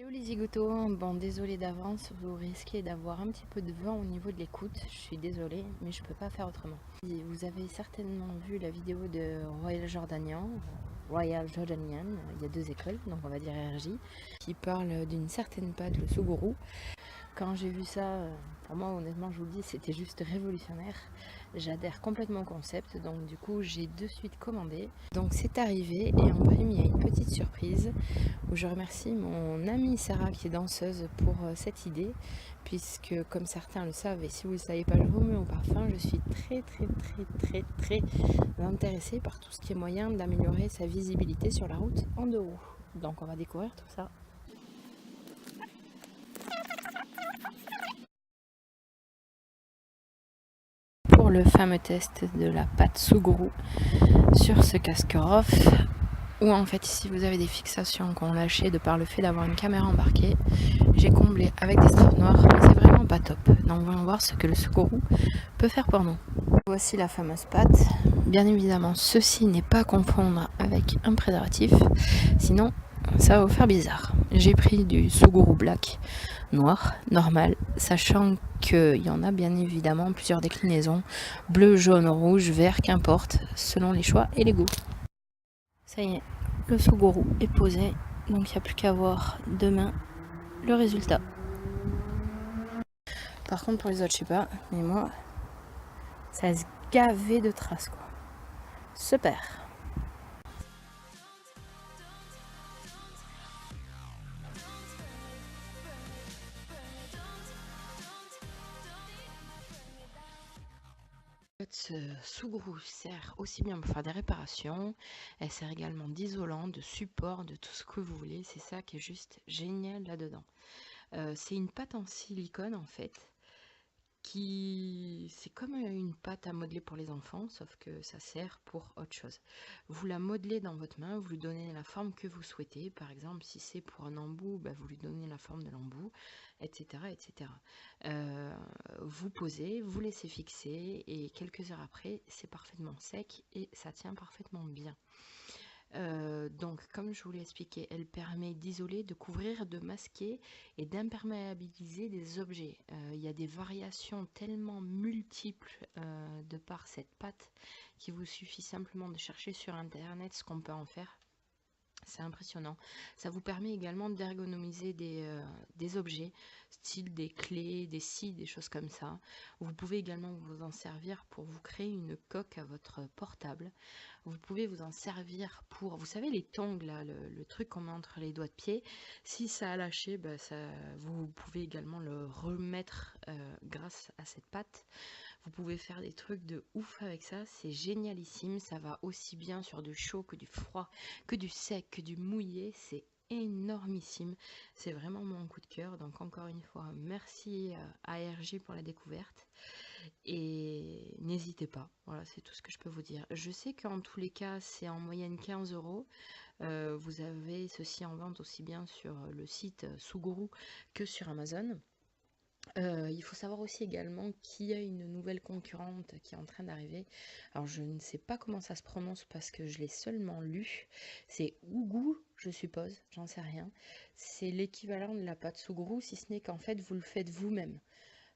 Hello les zigotos, bon désolé d'avance, vous risquez d'avoir un petit peu de vent au niveau de l'écoute, je suis désolée mais je peux pas faire autrement. Vous avez certainement vu la vidéo de Royal Jordanian, il y a deux écoles, donc on va dire RJ, qui parle d'une certaine pâte, le sougourou. Quand j'ai vu ça, pour moi honnêtement je vous le dis, c'était juste révolutionnaire. J'adhère complètement au concept, donc du coup j'ai de suite commandé. Donc c'est arrivé et en prime il y a une petite surprise où je remercie mon amie Sarah qui est danseuse pour cette idée, puisque comme certains le savent et si vous ne le savez pas je vous mets au parfum, je suis très intéressée par tout ce qui est moyen d'améliorer sa visibilité sur la route en deux roues. Donc on va découvrir tout ça. Pour le fameux test de la pâte sougourou sur ce casque off, où en fait ici vous avez des fixations qu'on lâchait de par le fait d'avoir une caméra embarquée. J'ai comblé avec des straps noirs, mais c'est vraiment pas top. Donc voyons voir ce que le sougourou peut faire pour nous. Voici la fameuse pâte. Bien évidemment, ceci n'est pas à confondre avec un préservatif, sinon ça va vous faire bizarre. J'ai pris du sougourou black, noir, normal, sachant qu'il y en a bien évidemment plusieurs déclinaisons, bleu, jaune, rouge, vert, qu'importe, selon les choix et les goûts. Ça y est, le sougourou est posé, donc il n'y a plus qu'à voir demain le résultat. Par contre pour les autres je sais pas, mais moi ça se gavait de traces quoi. Super. Ce sougourou sert aussi bien pour faire des réparations, elle sert également d'isolant, de support, de tout ce que vous voulez, c'est ça qui est juste génial là-dedans. C'est une pâte en silicone en fait, c'est comme une pâte à modeler pour les enfants, sauf que ça sert pour autre chose. Vous la modelez dans votre main, vous lui donnez la forme que vous souhaitez. Par exemple, si c'est pour un embout, vous lui donnez la forme de l'embout, etc. Vous posez, vous laissez fixer et quelques heures après, c'est parfaitement sec et ça tient parfaitement bien. Donc comme je vous l'ai expliqué, elle permet d'isoler, de couvrir, de masquer et d'imperméabiliser des objets. Il y a des variations tellement multiples de par cette pâte qu'il vous suffit simplement de chercher sur internet ce qu'on peut en faire. C'est impressionnant. Ça vous permet également d'ergonomiser des objets, style des clés, des scies, des choses comme ça. Vous pouvez également vous en servir pour vous créer une coque à votre portable. Vous pouvez vous en servir pour, vous savez les tongs là, le truc qu'on met entre les doigts de pied. Si ça a lâché, vous pouvez également le remettre grâce à cette pâte. Vous pouvez faire des trucs de ouf avec ça, c'est génialissime, ça va aussi bien sur du chaud que du froid, que du sec, que du mouillé, c'est énormissime, c'est vraiment mon coup de cœur. Donc encore une fois, merci à RJ pour la découverte et n'hésitez pas, voilà c'est tout ce que je peux vous dire. Je sais qu'en tous les cas c'est en moyenne 15 €, vous avez ceci en vente aussi bien sur le site Sougourou que sur Amazon. Il faut savoir aussi également qu'il y a une nouvelle concurrente qui est en train d'arriver. Alors je ne sais pas comment ça se prononce parce que je l'ai seulement lu. C'est Ougou, je suppose, j'en sais rien. C'est l'équivalent de la pâte sougourou, si ce n'est qu'en fait vous le faites vous-même.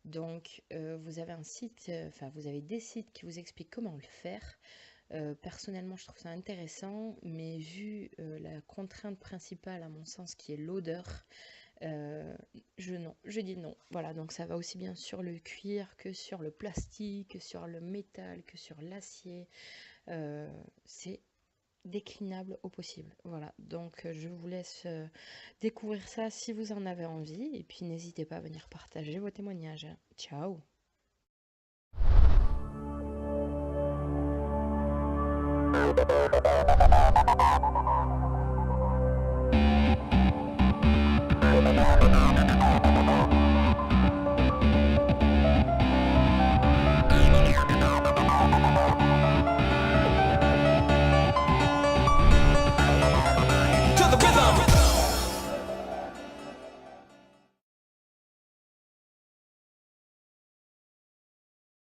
Donc vous avez un site, vous avez des sites qui vous expliquent comment le faire. Personnellement je trouve ça intéressant, mais vu la contrainte principale à mon sens qui est l'odeur, je dis non. Voilà, donc ça va aussi bien sur le cuir que sur le plastique, que sur le métal, que sur l'acier. C'est déclinable au possible. Voilà, donc je vous laisse découvrir ça si vous en avez envie. Et puis n'hésitez pas à venir partager vos témoignages. Ciao!